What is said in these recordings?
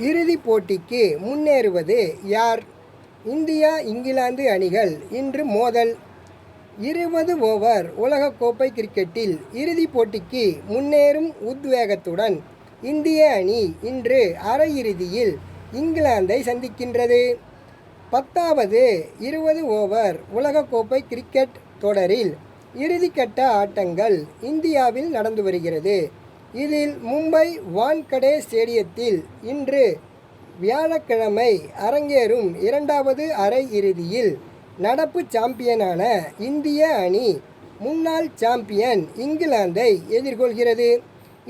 இறுதிப் போட்டிக்கு முன்னேறுவது யார்? இந்தியா இங்கிலாந்து அணிகள் இன்று மோதல். 20 ஓவர் உலகக்கோப்பை கிரிக்கெட்டில் இறுதிப் போட்டிக்கு முன்னேறும் உத்வேகத்துடன் இந்திய அணி இன்று அரையிறுதியில் இங்கிலாந்தை சந்திக்கின்றது. 10வது 20 ஓவர் உலகக்கோப்பை கிரிக்கெட் தொடரில் இறுதிக்கட்ட ஆட்டங்கள் இந்தியாவில் நடந்து வருகிறது. இதில் மும்பை வான்கடே ஸ்டேடியத்தில் இன்று வியாழக்கிழமை அரங்கேறும் இரண்டாவது அரையிறுதியில் நடப்பு சாம்பியனான இந்திய அணி முன்னாள் சாம்பியன் இங்கிலாந்தை எதிர்கொள்கிறது.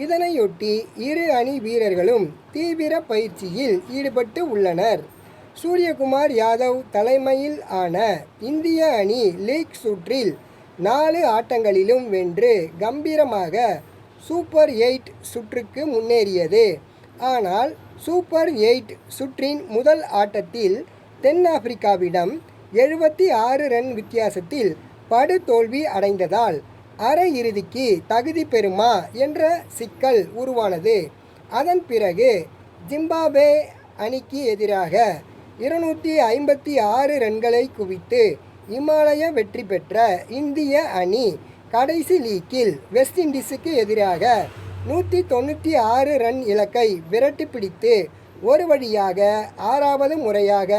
இதனையொட்டி இரு அணி வீரர்களும் தீவிர பயிற்சியில் ஈடுபட்டு உள்ளனர். சூரியகுமார் யாதவ் தலைமையில் ஆன இந்திய அணி லீக் சுற்றில் 4 ஆட்டங்களிலும் வென்று கம்பீரமாக சூப்பர் 8 சுற்றுக்கு முன்னேறியது. ஆனால் சூப்பர் 8 சுற்றின் முதல் ஆட்டத்தில் தென்னாப்பிரிக்காவிடம் 76 ரன் வித்தியாசத்தில் படுதோல்வி அடைந்ததால் அரையிறுதிக்கு தகுதி பெறுமா என்ற சிக்கல் உருவானது. அதன் பிறகு ஜிம்பாப்வே அணிக்கு எதிராக 256 ரன்களை குவித்து இமாலய வெற்றி பெற்ற இந்திய அணி கடைசி லீக்கில் வெஸ்ட் இண்டீஸுக்கு எதிராக 196 ரன் இலக்கை விரட்டி பிடித்து ஒரு வழியாக 6வது முறையாக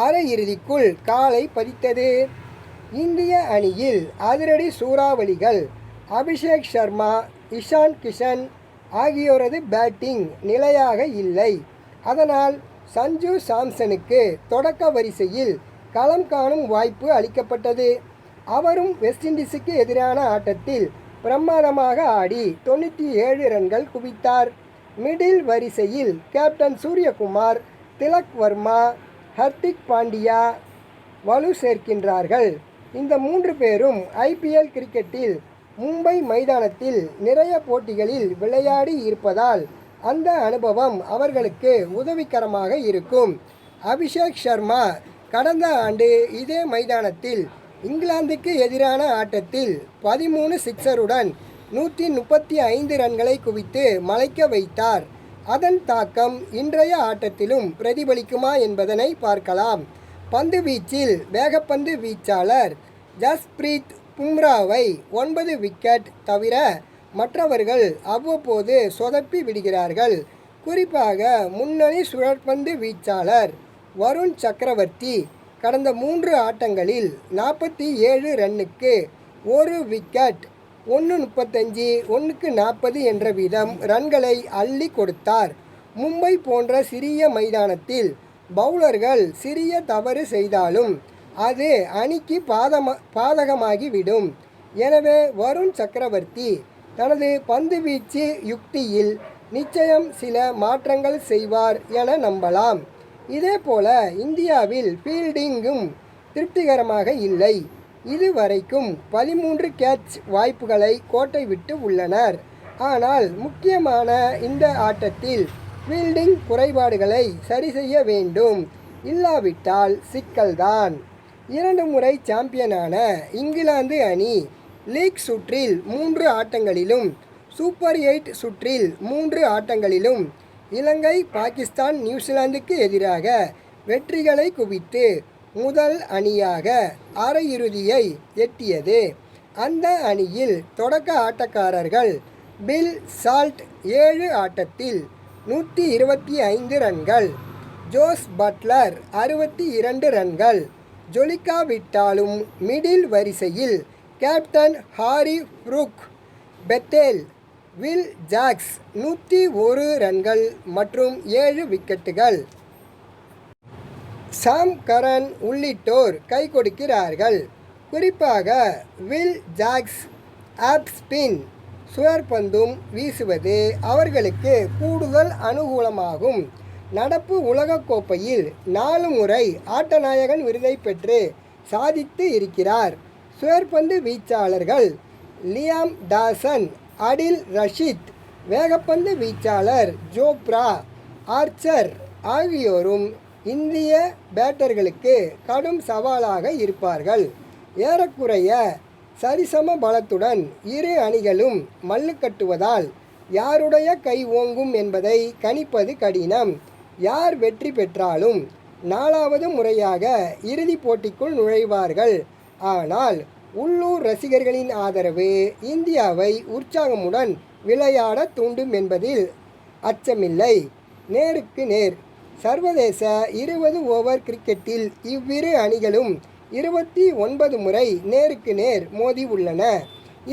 அரையிறுதிக்குள் காலை பதித்தது. இந்திய அணியில் அதிரடி சூறாவளிகள் அபிஷேக் சர்மா, இஷான் கிஷன் ஆகியோரது பேட்டிங் நிலையாக இல்லை. அதனால் சஞ்சு சாம்சனுக்கு தொடக்க வரிசையில் களம் காணும் வாய்ப்பு அளிக்கப்பட்டது. அவரும் வெஸ்ட் இண்டீஸுக்கு எதிரான ஆட்டத்தில் பிரமாதமாக ஆடி 97 ரன்கள் குவித்தார். மிடில் வரிசையில் கேப்டன் சூரியகுமார், திலக் வர்மா, ஹர்திக் பாண்டியா வலு சேர்க்கின்றார்கள். இந்த 3 பேரும் IPL கிரிக்கெட்டில் மும்பை மைதானத்தில் நிறைய போட்டிகளில் விளையாடி இருப்பதால் அந்த அனுபவம் அவர்களுக்கு உதவிகரமாக இருக்கும். அபிஷேக் சர்மா கடந்த ஆண்டு இதே மைதானத்தில் இங்கிலாந்துக்கு எதிரான ஆட்டத்தில் 13 சிக்ஸருடன் 135 ரன்களை குவித்து மலைக்க வைத்தார். அதன் தாக்கம் இன்றைய ஆட்டத்திலும் பிரதிபலிக்குமா என்பதனை பார்க்கலாம். பந்து வீச்சில் வேகப்பந்து வீச்சாளர் ஜஸ்பிரீத் பும்ராவை 9 விக்கெட் தவிர மற்றவர்கள் அவ்வப்போது சொதப்பி விடுகிறார்கள். குறிப்பாக முன்னணி சுழற்பந்து வீச்சாளர் வருண் சக்கரவர்த்தி கடந்த 3 ஆட்டங்களில் 47 ரன்னுக்கு 1 விக்கெட் 1.35 1/40 என்ற வீதம் ரன்களை அள்ளி கொடுத்தார். மும்பை போன்ற சிறிய மைதானத்தில் பவுலர்கள் சிறிய தவறு செய்தாலும் அது அணிக்கு பாதகமாகிவிடும். எனவே வருண் சக்கரவர்த்தி தனது பந்துவீச்சு யுக்தியில் நிச்சயம் சில மாற்றங்கள் செய்வார் என நம்பலாம். இதேபோல இந்தியாவில் ஃபீல்டிங்கும் திருப்திகரமாக இல்லை. இதுவரைக்கும் 13 கேட்ச் வாய்ப்புகளை கோட்டை விட்டு உள்ளனர். ஆனால் முக்கியமான இந்த ஆட்டத்தில் ஃபீல்டிங் குறைபாடுகளை சரி செய்ய வேண்டும். இல்லாவிட்டால் சிக்கல்தான். 2 முறை சாம்பியனான இங்கிலாந்து அணி லீக் சுற்றில் 3 ஆட்டங்களிலும் சூப்பர் 8 சுற்றில் 3 ஆட்டங்களிலும் இலங்கை, பாகிஸ்தான், நியூசிலாந்துக்கு எதிராக வெற்றிகளை குவித்து முதல் அணியாக அரையிறுதியை எட்டியது. அந்த அணியில் தொடக்க ஆட்டக்காரர்கள் பில் சால்ட் 7 ஆட்டத்தில் 125 ரன்கள், ஜோஸ் பட்லர் 62 ரன்கள் ஜொலிக்காவிட்டாலும் மிடில் வரிசையில் captain Harry Brook, Bethell, Will Jacks 101 ரன்கள் மற்றும் 7 விக்கெட்டுகள். சாம் கரன் உள்ளிட்டோர் கை கொடுக்கிறார்கள். குறிப்பாக வில் ஜாக்ஸ் ஆப் ஸ்பின் சுழற்பந்தும் வீசுவது அவர்களுக்கு கூடுதல் அனுகூலமாகும். நடப்பு உலகக்கோப்பையில் 4 முறை ஆட்டநாயகன் விருதை பெற்று சாதித்து இருக்கிறார். சுழற்பந்து வீச்சாளர்கள் லியாம் டாசன், அடில் ரஷீத், வேகப்பந்து வீச்சாளர் ஜோப்ரா ஆர்ச்சர் ஆகியோரும் இந்திய பேட்டர்களுக்கு கடும் சவாலாக இருப்பார்கள். ஏறக்குறைய சரிசம பலத்துடன் இரு அணிகளும் மல்லு கட்டுவதால் யாருடைய கை ஓங்கும் என்பதை கணிப்பது கடினம். யார் வெற்றி பெற்றாலும் 4வது முறையாக இறுதிப் போட்டிக்குள் நுழைவார்கள். ஆனால் உள்ளூர் ரசிகர்களின் ஆதரவு இந்தியாவை உற்சாகமுடன் விளையாட தூண்டும் என்பதில் அச்சமில்லை. நேருக்கு நேர் சர்வதேச 20 ஓவர் கிரிக்கெட்டில் இவ்விரு அணிகளும் 29 முறை நேருக்கு நேர் மோதி உள்ளன.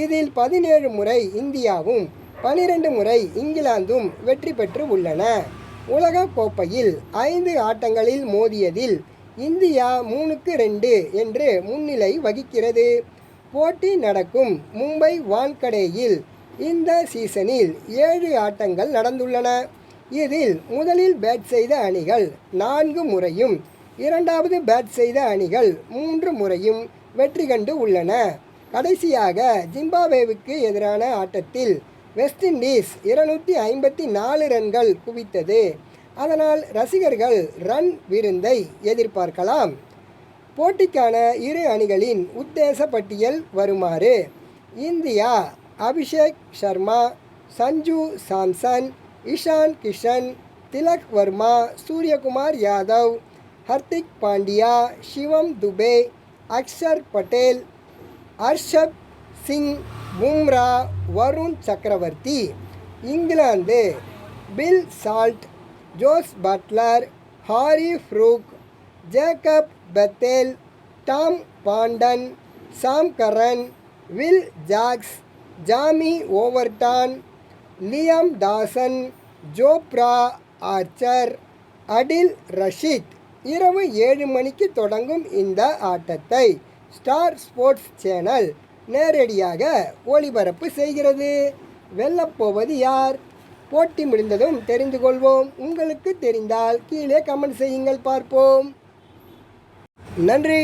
இதில் 17 முறை இந்தியாவும் 12 முறை இங்கிலாந்தும் வெற்றி பெற்று உள்ளன. உலகக் கோப்பையில் 5 ஆட்டங்களில் மோதியதில் இந்தியா 3-2 என்று முன்னிலை வகிக்கிறது. போட்டி நடக்கும் மும்பை வான்கடேயில் இந்த சீசனில் 7 ஆட்டங்கள் நடந்துள்ளன. இதில் முதலில் பேட் செய்த அணிகள் 4 முறையும், இரண்டாவது பேட் செய்த அணிகள் 3 முறையும் வெற்றி கண்டு உள்ளன. கடைசியாக ஜிம்பாப்வேவுக்கு எதிரான ஆட்டத்தில் வெஸ்ட் இண்டீஸ் 254 ரன்கள் குவித்தது. அதனால் ரசிகர்கள் ரன் விருந்தை எதிர்பார்க்கலாம். போட்டிக்கான இரு அணிகளின் உத்தேச பட்டியல் வருமாறு: India Abhishek Sharma, Sanju Samson, Ishan Kishan, Tilak Varma, Suryakumar Yadav, Hardik Pandya, Shivam Dube, Axar Patel, Arshdeep Singh, Bumrah, Varun Chakravarthy. England Phil Salt, Jos Buttler, Harry Brook, Jacob Bethell, Tom Banton, Sam Curran, Will Jacks, Jamie Overton, Liam Dawson, Jofra Archer, Adil Rashid. இரவு 7 மணிக்கு தொடங்கும் இந்த ஆட்டத்தை ஸ்டார் ஸ்போர்ட்ஸ் சேனல் நேரடியாக ஒளிபரப்பு செய்கிறது. வெல்லப்போவது யார்? போட்டி முடிந்ததும் தெரிந்து கொள்வோம். உங்களுக்கு தெரிந்தால் கீழே கமெண்ட் செய்யுங்கள், பார்ப்போம். நன்றி.